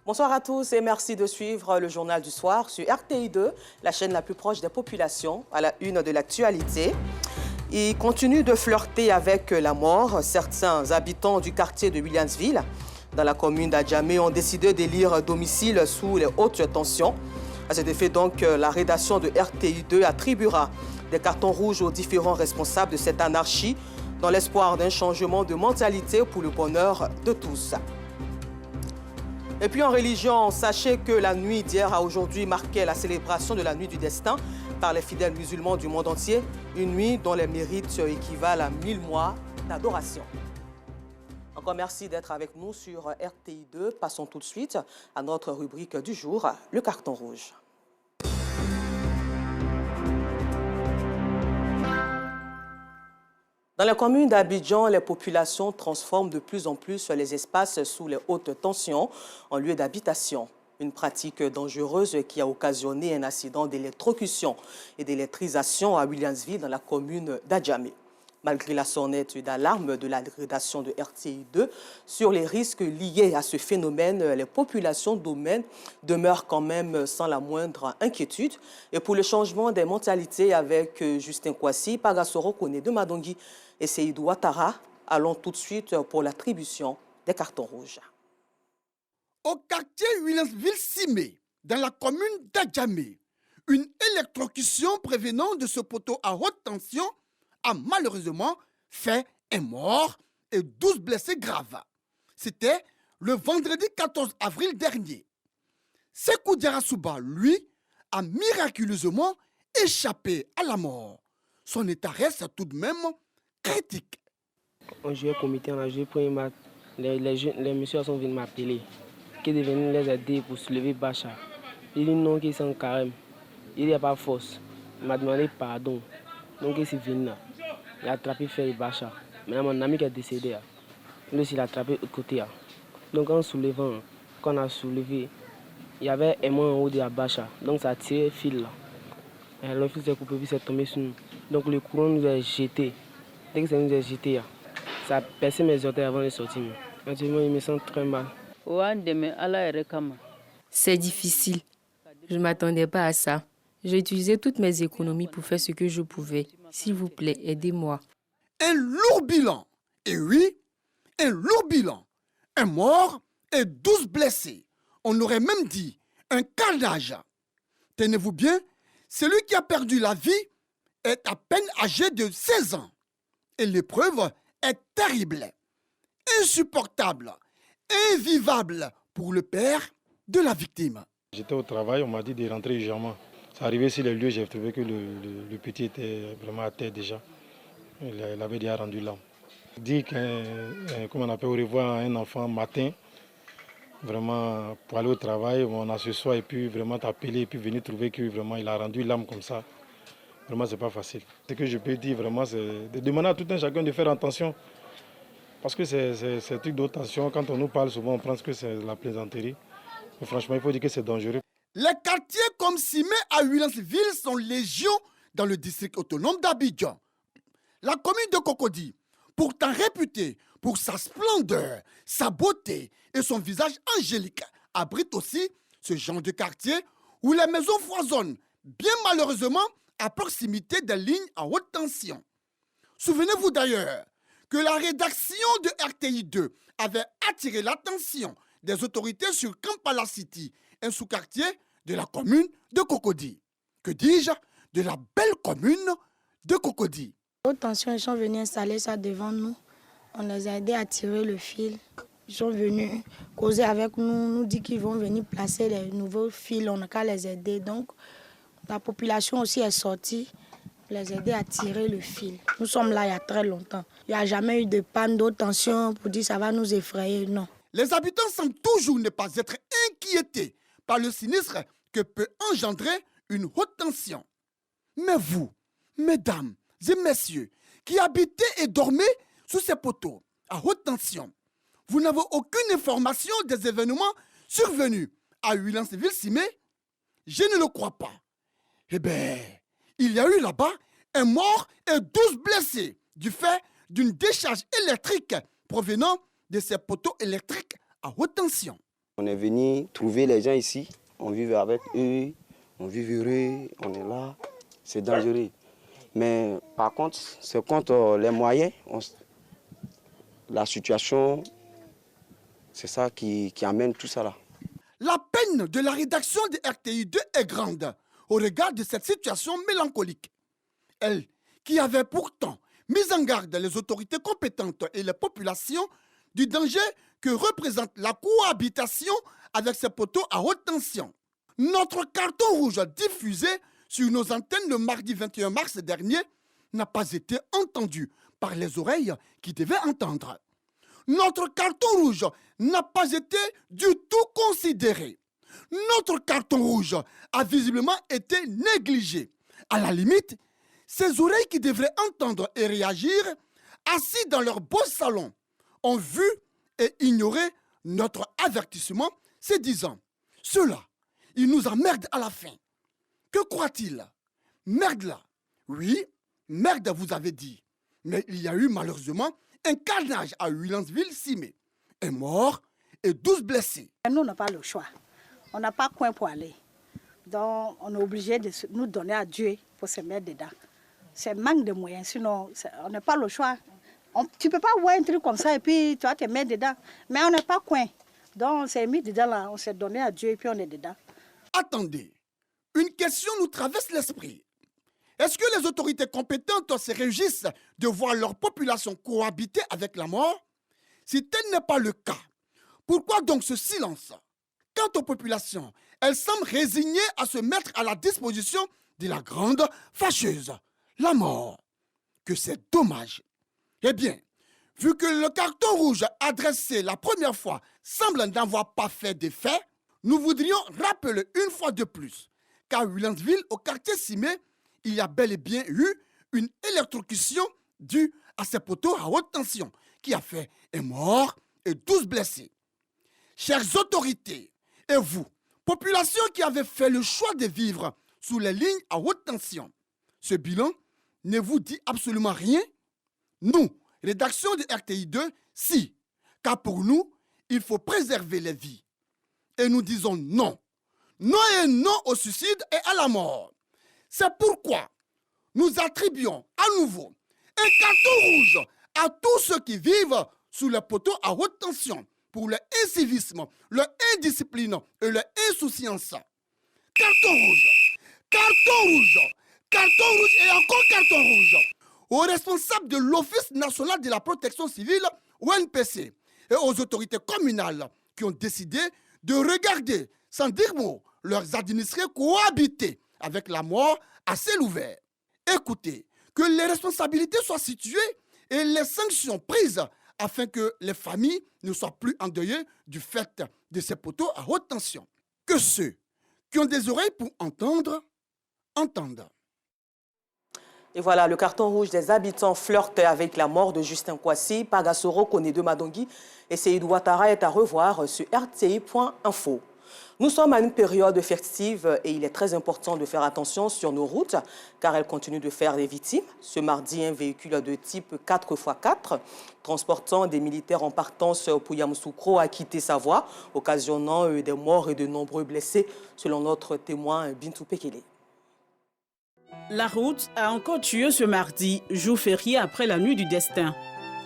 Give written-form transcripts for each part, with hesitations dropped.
Bonsoir à tous et merci de suivre le Journal du Soir sur RTI2, la chaîne la plus proche des populations, à la une de l'actualité. Il continue de flirter avec la mort. Certains habitants du quartier de Williamsville, dans la commune d'Adjamé, ont décidé d'élire domicile sous les hautes tensions. À cet effet, donc, la rédaction de RTI2 attribuera des cartons rouges aux différents responsables de cette anarchie, dans l'espoir d'un changement de mentalité pour le bonheur de tous. Et puis en religion, sachez que la nuit d'hier à aujourd'hui marquait la célébration de la nuit du destin par les fidèles musulmans du monde entier, une nuit dont les mérites équivalent à 1000 mois d'adoration. Encore merci d'être avec nous sur RTI2. Passons tout de suite à notre rubrique du jour, le carton rouge. Dans la commune d'Abidjan, les populations transforment de plus en plus les espaces sous les hautes tensions en lieu d'habitation. Une pratique dangereuse qui a occasionné un accident d'électrocution et d'électrisation à Williamsville dans la commune d'Adjamé. Malgré la sonnette d'alarme de la rédaction de RTI2 sur les risques liés à ce phénomène, les populations demeurent quand même sans la moindre inquiétude. Et pour le changement des mentalités avec Justin Kwasi, Pagasoro Kone de Madongi et Seydou Ouattara, allons tout de suite pour l'attribution des cartons rouges. Au quartier Williamsville-Simé, dans la commune d'Adjamé, une électrocution prévenant de ce poteau à haute tension a malheureusement fait un mort et 12 blessés graves. C'était le vendredi 14 avril dernier. Sekou Diarra-Souba, lui, a miraculeusement échappé à la mort. Son état reste tout de même critique. On jouait au comité, on a joué premier match. Les messieurs sont venus m'appeler, qui est venu les aider pour soulever Bacha. Il dit non, qu'ils sont carême. Il n'y a pas force. Il m'a demandé pardon. Donc il s'est venu là. Il a attrapé Ferry Bacha. Maintenant mon ami qui est décédé, lui il a attrapé au côté. Donc en soulevant, quand on a soulevé, il y avait un mot en haut de la Bacha. Donc ça a tiré le fil là. Et le fil s'est coupé puis c'est tombé sur nous. Donc le courant nous a jeté. Dès que ça nous a jeté, ça a percé mes orteils avant de sortir. Actuellement, il me sent très mal. C'est difficile. Je ne m'attendais pas à ça. J'ai utilisé toutes mes économies pour faire ce que je pouvais. S'il vous plaît, aidez-moi. Un lourd bilan. Et oui, un lourd bilan. Un mort et 12 blessés. On aurait même dit un carnage. Tenez-vous bien, celui qui a perdu la vie est à peine âgé de 16 ans. Et l'épreuve est terrible, insupportable, invivable pour le père de la victime. J'étais au travail, on m'a dit de rentrer urgemment. C'est arrivé sur les lieux, j'ai trouvé que le petit était vraiment à terre déjà. Il avait déjà rendu l'âme. Dire qu'on appelle au revoir à un enfant matin, vraiment pour aller au travail, on a ce soir et puis vraiment t'appeler et puis venir trouver que vraiment il a rendu l'âme comme ça. Vraiment, c'est pas facile. Ce que je peux dire vraiment, c'est de demander à tout un chacun de faire attention. Parce que c'est un truc d'autre tension. Quand on nous parle souvent, on pense que c'est la plaisanterie. Mais franchement, il faut dire que c'est dangereux. Les quartiers comme Simé à Williamsville sont légion dans le district autonome d'Abidjan. La commune de Cocody, pourtant réputée pour sa splendeur, sa beauté et son visage angélique, abrite aussi ce genre de quartier où les maisons foisonnent, bien malheureusement à proximité des lignes à haute tension. Souvenez-vous d'ailleurs que la rédaction de RTI2 avait attiré l'attention des autorités sur Kampala City, un sous-quartier de la commune de Cocody. Que dis-je, de la belle commune de Cocody. Haute tension, ils sont venus installer ça devant nous. On les a aidés à tirer le fil. Ils sont venus causer avec nous, nous dit qu'ils vont venir placer les nouveaux fils. On n'a qu'à les aider. Donc, la population aussi est sortie, les aider à tirer le fil. Nous sommes là il y a très longtemps. Il n'y a jamais eu de panne d'haute tension pour dire ça va nous effrayer, non. Les habitants semblent toujours ne pas être inquiétés par le sinistre que peut engendrer une haute tension. Mais vous, mesdames et messieurs, qui habitez et dormez sous ces poteaux à haute tension, vous n'avez aucune information des événements survenus à Williamsville-Simé? Je ne le crois pas. Eh bien, il y a eu là-bas un mort et 12 blessés du fait d'une décharge électrique provenant de ces poteaux électriques à haute tension. On est venu trouver les gens ici, on vit avec eux, on vit heureux, on est là, c'est dangereux. Mais par contre, c'est contre les moyens, la situation, c'est ça qui amène tout ça là. La peine de la rédaction de RTI2 est grande au regard de cette situation mélancolique. Elle, qui avait pourtant mis en garde les autorités compétentes et les populations du danger que représente la cohabitation avec ces poteaux à haute tension. Notre carton rouge diffusé sur nos antennes le mardi 21 mars dernier n'a pas été entendu par les oreilles qui devaient entendre. Notre carton rouge n'a pas été du tout considéré. Notre carton rouge a visiblement été négligé. À la limite, ces oreilles qui devraient entendre et réagir, assis dans leur beau salon, ont vu et ignoré notre avertissement, se disant « Ceux-là, ils nous emmerdent à la fin. » Que croit-il? Merde là. Oui, merde vous avez dit. Mais il y a eu malheureusement un carnage à Huilansville-Simé. Un mort et 12 blessés. Nous, on n'a pas le choix. On n'a pas coin pour aller. Donc, on est obligé de nous donner à Dieu pour se mettre dedans. C'est manque de moyens, sinon on n'a pas le choix. Tu ne peux pas voir un truc comme ça et puis tu vas te mettre dedans. Mais on n'a pas coin. Donc on s'est mis dedans là, on s'est donné à Dieu et puis on est dedans. Attendez, une question nous traverse l'esprit. Est-ce que les autorités compétentes se réjouissent de voir leur population cohabiter avec la mort? Si tel n'est pas le cas, pourquoi donc ce silence? Quant aux populations, elles semblent résignées à se mettre à la disposition de la grande fâcheuse, la mort. Que c'est dommage. Eh bien, vu que le carton rouge adressé la première fois semble n'avoir pas fait d'effet, nous voudrions rappeler une fois de plus qu'à Huilansville, au quartier Simé, il y a bel et bien eu une électrocution due à ces poteaux à haute tension qui a fait un mort et 12 blessés. Chères autorités, et vous, population qui avez fait le choix de vivre sous les lignes à haute tension, ce bilan ne vous dit absolument rien? Nous, rédaction de RTI2, si, car pour nous, il faut préserver les vies. Et nous disons non. Non et non au suicide et à la mort. C'est pourquoi nous attribuons à nouveau un carton rouge à tous ceux qui vivent sous les poteaux à haute tension pour leur incivisme, leur indiscipline et leur insouciance. Carton rouge, carton rouge, carton rouge et encore carton rouge aux responsables de l'Office national de la protection civile, ONPC, et aux autorités communales qui ont décidé de regarder, sans dire mot, leurs administrés cohabiter avec la mort à ciel ouvert. Écoutez, que les responsabilités soient situées et les sanctions prises afin que les familles ne soient plus endeuillées du fait de ces poteaux à haute tension. Que ceux qui ont des oreilles pour entendre, entendent. Et voilà, le carton rouge des habitants flirte avec la mort de Justin Kouassi, Pagasoro, Koné Madongui et Seydou Ouattara est à revoir sur rti.info. Nous sommes à une période festive et il est très important de faire attention sur nos routes car elles continuent de faire des victimes. Ce mardi, un véhicule de type 4x4 transportant des militaires en partance pour Yamoussoukro a quitté sa voie, occasionnant des morts et de nombreux blessés, selon notre témoin Bintou Pekele. La route a encore tué ce mardi, jour férié après la nuit du destin.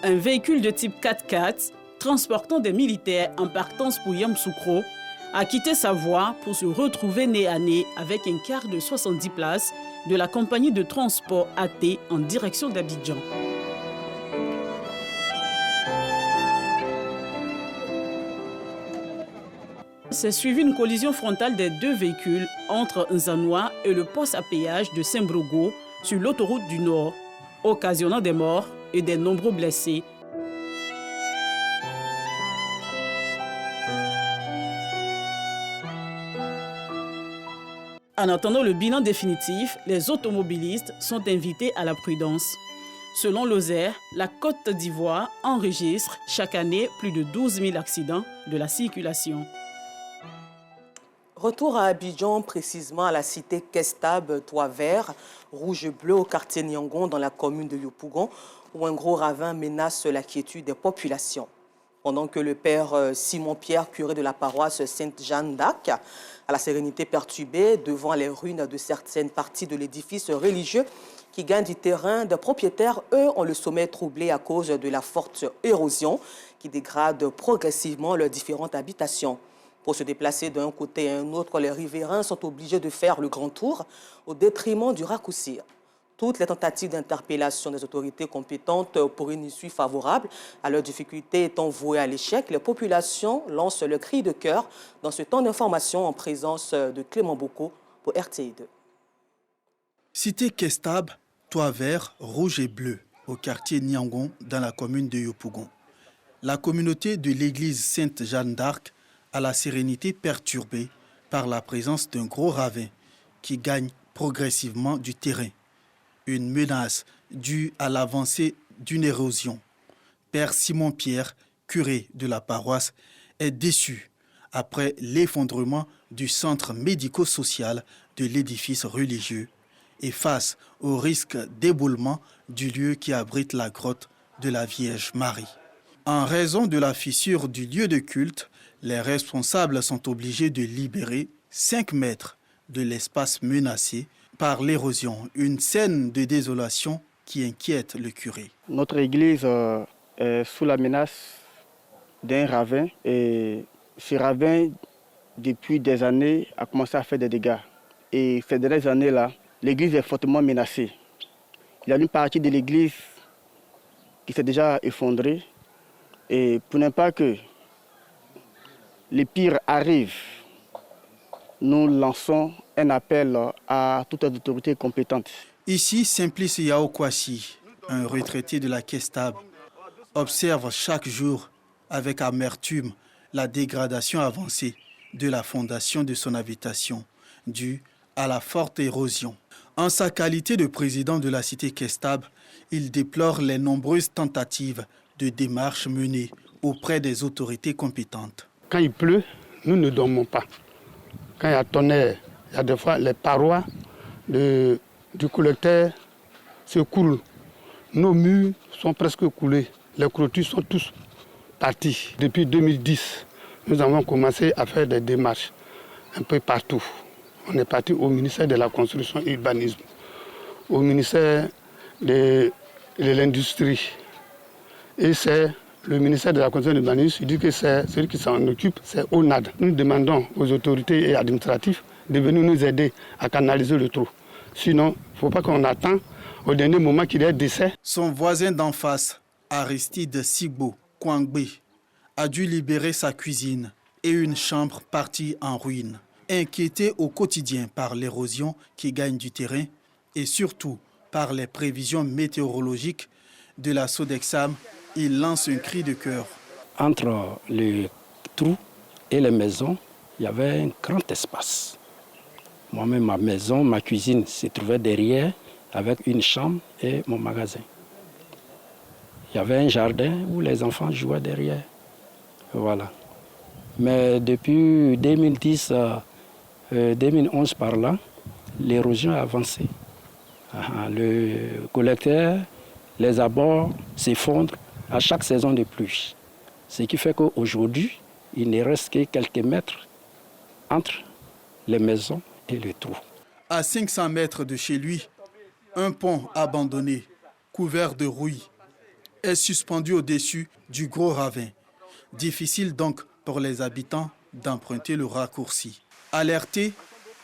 Un véhicule de type 4x4 transportant des militaires en partance pour Yamoussoukro a quitté sa voie pour se retrouver nez à nez avec un car de 70 places de la compagnie de transport AT en direction d'Abidjan. C'est suivi une collision frontale des deux véhicules entre Nzanoua et le poste à péage de Saint-Brogo sur l'autoroute du Nord, occasionnant des morts et des nombreux blessés. En attendant le bilan définitif, les automobilistes sont invités à la prudence. Selon l'OSER, la Côte d'Ivoire enregistre chaque année plus de 12 000 accidents de la circulation. Retour à Abidjan, précisément à la cité Kestab, toit vert, rouge et bleu au quartier Nyangon dans la commune de Yopougon, où un gros ravin menace la quiétude des populations. Pendant que le père Simon-Pierre, curé de la paroisse Sainte-Jeanne d'Arc, à la sérénité perturbée devant les ruines de certaines parties de l'édifice religieux qui gagnent du terrain de propriétaires, eux, ont le sommeil troublé à cause de la forte érosion qui dégrade progressivement leurs différentes habitations. Pour se déplacer d'un côté à un autre, les riverains sont obligés de faire le grand tour au détriment du raccourci. Toutes les tentatives d'interpellation des autorités compétentes pour une issue favorable à leurs difficultés étant vouées à l'échec, les populations lancent le cri de cœur dans ce temps d'information en présence de Clément Boko pour RTI2. Cité Kestab, toit vert, rouge et bleu, au quartier Niangon, dans la commune de Yopougon. La communauté de l'église Sainte-Jeanne d'Arc a la sérénité perturbée par la présence d'un gros ravin qui gagne progressivement du terrain. Une menace due à l'avancée d'une érosion. Père Simon-Pierre, curé de la paroisse, est déçu après l'effondrement du centre médico-social de l'édifice religieux et face au risque d'éboulement du lieu qui abrite la grotte de la Vierge Marie. En raison de la fissure du lieu de culte, les responsables sont obligés de libérer 5 mètres de l'espace menacé par l'érosion, une scène de désolation qui inquiète le curé. Notre église est sous la menace d'un ravin et ce ravin, depuis des années, a commencé à faire des dégâts. Et ces dernières années-là, l'église est fortement menacée. Il y a une partie de l'église qui s'est déjà effondrée et pour ne pas que le pire arrive, nous lançons un appel à toutes les autorités compétentes. Ici, Simplice Yaokwasi, un retraité de la Kestab, observe chaque jour avec amertume la dégradation avancée de la fondation de son habitation, due à la forte érosion. En sa qualité de président de la cité Kestab, il déplore les nombreuses tentatives de démarches menées auprès des autorités compétentes. Quand il pleut, nous ne dormons pas. Quand il y a tonnerre, il y a des fois les parois du collecteur se coulent. Nos murs sont presque coulés. Les clôtures sont tous partis. Depuis 2010, nous avons commencé à faire des démarches un peu partout. On est parti au ministère de la Construction et Urbanisme, au ministère de l'Industrie. Et c'est le ministère de la Construction et de l'Urbanisme qui dit que c'est celui qui s'en occupe, c'est ONAD. Nous demandons aux autorités et administratives de venir nous aider à canaliser le trou. Sinon, il ne faut pas qu'on attende au dernier moment qu'il y ait décès. Son voisin d'en face, Aristide Sigbo Kwangbe, a dû libérer sa cuisine et une chambre partie en ruine. Inquiété au quotidien par l'érosion qui gagne du terrain et surtout par les prévisions météorologiques de la Sodexam, il lance un cri de cœur. Entre le trou et les maisons, il y avait un grand espace. Moi-même, ma maison, ma cuisine se trouvait derrière avec une chambre et mon magasin. Il y avait un jardin où les enfants jouaient derrière. Voilà. Mais depuis 2010, 2011 par là, l'érosion a avancé. Le collecteur, les abords s'effondrent à chaque saison de pluie. Ce qui fait qu'aujourd'hui, il ne reste que quelques mètres entre les maisons et le trou. À 500 mètres de chez lui, un pont abandonné, couvert de rouille, est suspendu au-dessus du gros ravin. Difficile donc pour les habitants d'emprunter le raccourci. Alertée,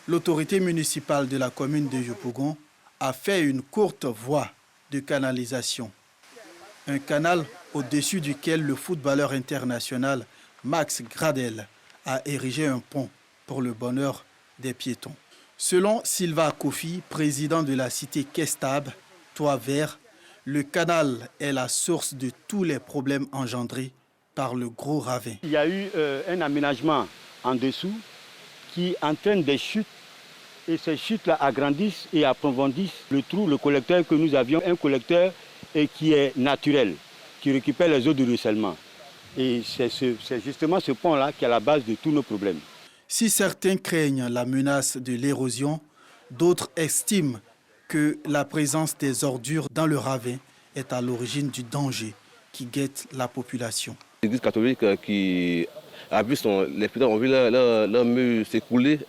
l'autorité municipale de la commune de Yopougon a fait une courte voie de canalisation. Un canal au-dessus duquel le footballeur international Max Gradel a érigé un pont pour le bonheur des piétons. Selon Sylva Kofi, président de la cité Kestab, toit vert, le canal est la source de tous les problèmes engendrés par le gros ravin. Il y a eu un aménagement en dessous qui entraîne des chutes et ces chutes-là agrandissent et approfondissent le trou, le collecteur que nous avions, un collecteur qui est naturel, qui récupère les eaux de ruissellement. Et c'est justement ce pont-là qui est à la base de tous nos problèmes. Si certains craignent la menace de l'érosion, d'autres estiment que la présence des ordures dans le ravin est à l'origine du danger qui guette la population. L'Église catholique qui a vu les fidèles ont vu leur mur s'écouler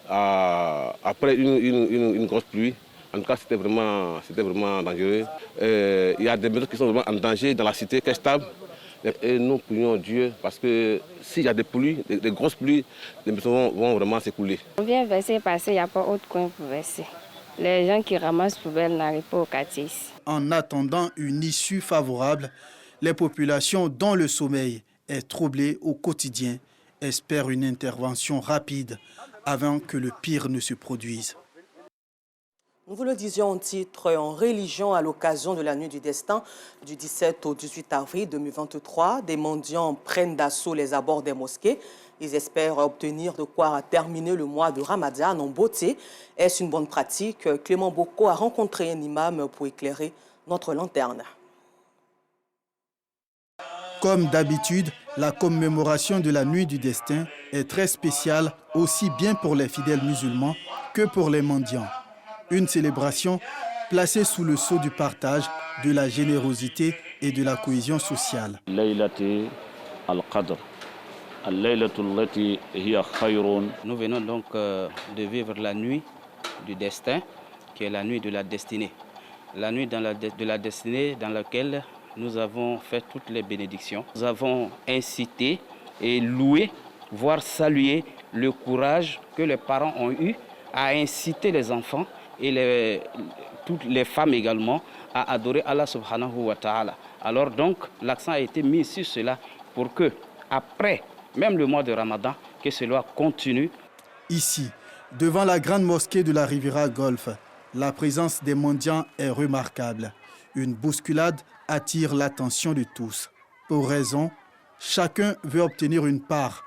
après une grosse pluie. En tout cas, c'était vraiment dangereux. Il y a des maisons qui sont vraiment en danger dans la cité Kestab. Et nous prions Dieu parce que s'il y a des pluies, des grosses pluies, les maisons vont vraiment s'écouler. On vient verser parce qu'il n'y a pas autre coin pour verser. Les gens qui ramassent poubelles n'arrivent pas au quartier ici. En attendant une issue favorable, les populations dont le sommeil est troublé au quotidien espèrent une intervention rapide avant que le pire ne se produise. Nous vous le disions en titre, en religion à l'occasion de la nuit du destin du 17 au 18 avril 2023, des mendiants prennent d'assaut les abords des mosquées. Ils espèrent obtenir de quoi terminer le mois de Ramadan en beauté. Est-ce une bonne pratique? Clément Boko a rencontré un imam pour éclairer notre lanterne. Comme d'habitude, la commémoration de la nuit du destin est très spéciale aussi bien pour les fidèles musulmans que pour les mendiants. Une célébration placée sous le sceau du partage, de la générosité et de la cohésion sociale. Nous venons donc de vivre la nuit du destin, qui est la nuit de la destinée. La nuit de la destinée dans laquelle nous avons fait toutes les bénédictions. Nous avons incité et loué, voire salué le courage que les parents ont eu à inciter les enfants et toutes les femmes également à adorer Allah subhanahu wa ta'ala. Alors donc, l'accent a été mis sur cela pour que, après même le mois de Ramadan, que cela continue. Ici, devant la grande mosquée de la Riviera Golf, la présence des mendiants est remarquable. Une bousculade attire l'attention de tous. Pour raison, chacun veut obtenir une part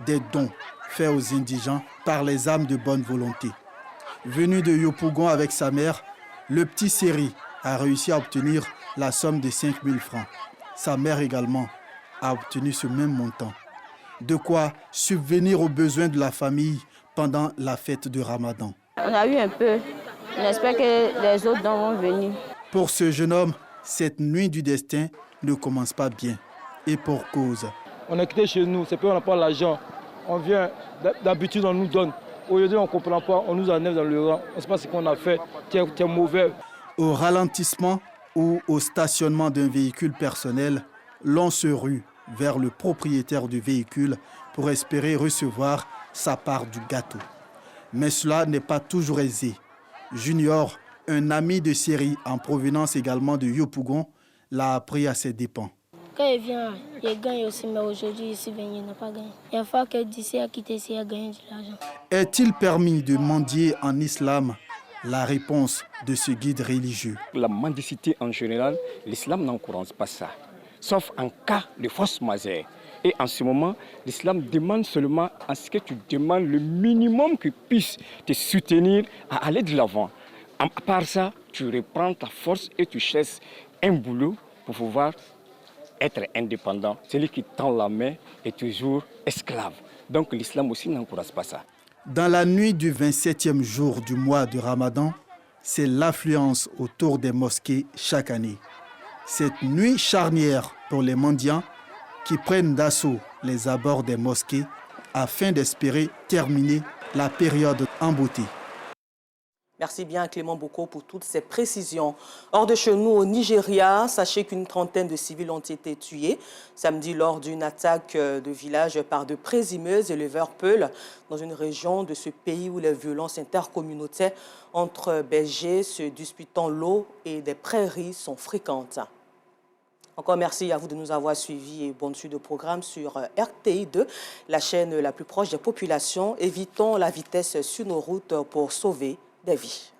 des dons faits aux indigents par les âmes de bonne volonté. Venu de Yopougon avec sa mère, le petit Séri a réussi à obtenir la somme de 5 000 francs. Sa mère également a obtenu ce même montant. De quoi subvenir aux besoins de la famille pendant la fête de Ramadan. On a eu un peu. On espère que les autres dons vont venir. Pour ce jeune homme, cette nuit du destin ne commence pas bien. Et pour cause. On est quitté chez nous, c'est parce qu'on n'a pas l'argent. On vient, d'habitude on nous donne. Aujourd'hui, on ne comprend pas, on nous enlève dans le rang. On ne sait pas ce qu'on a fait, qui est mauvais. Au ralentissement ou au stationnement d'un véhicule personnel, l'on se rue vers le propriétaire du véhicule pour espérer recevoir sa part du gâteau. Mais cela n'est pas toujours aisé. Junior, un ami de Séri en provenance également de Yopougon, l'a appris à ses dépens. Quand il vient, il gagne aussi, mais aujourd'hui, ici, il n'a pas gagné. Il y a fois que d'ici à quitter ici, il a gagné de l'argent. Est-il permis de mendier en islam? La réponse de ce guide religieux. La mendicité en général, l'islam n'encourage pas ça, sauf en cas de force majeure. Et en ce moment, l'islam demande seulement à ce que tu demandes le minimum qui puisse te soutenir à aller de l'avant. À part ça, tu reprends ta force et tu cherches un boulot pour pouvoir être indépendant. Celui qui tend la main est toujours esclave. Donc l'islam aussi n'encourage pas ça. Dans la nuit du 27e jour du mois de Ramadan, c'est l'affluence autour des mosquées chaque année. Cette nuit charnière pour les mendiants qui prennent d'assaut les abords des mosquées afin d'espérer terminer la période en beauté. Merci bien Clément Boko pour toutes ces précisions. Hors de chez nous, au Nigeria, sachez qu'une trentaine de civils ont été tués samedi lors d'une attaque de village par de présumés éleveurs Peuls dans une région de ce pays où les violences intercommunautaires entre bergers se disputant l'eau et des prairies sont fréquentes. Encore merci à vous de nous avoir suivis et bonne suite de programme sur RTI 2, la chaîne la plus proche des populations. Évitons la vitesse sur nos routes pour sauver des vies.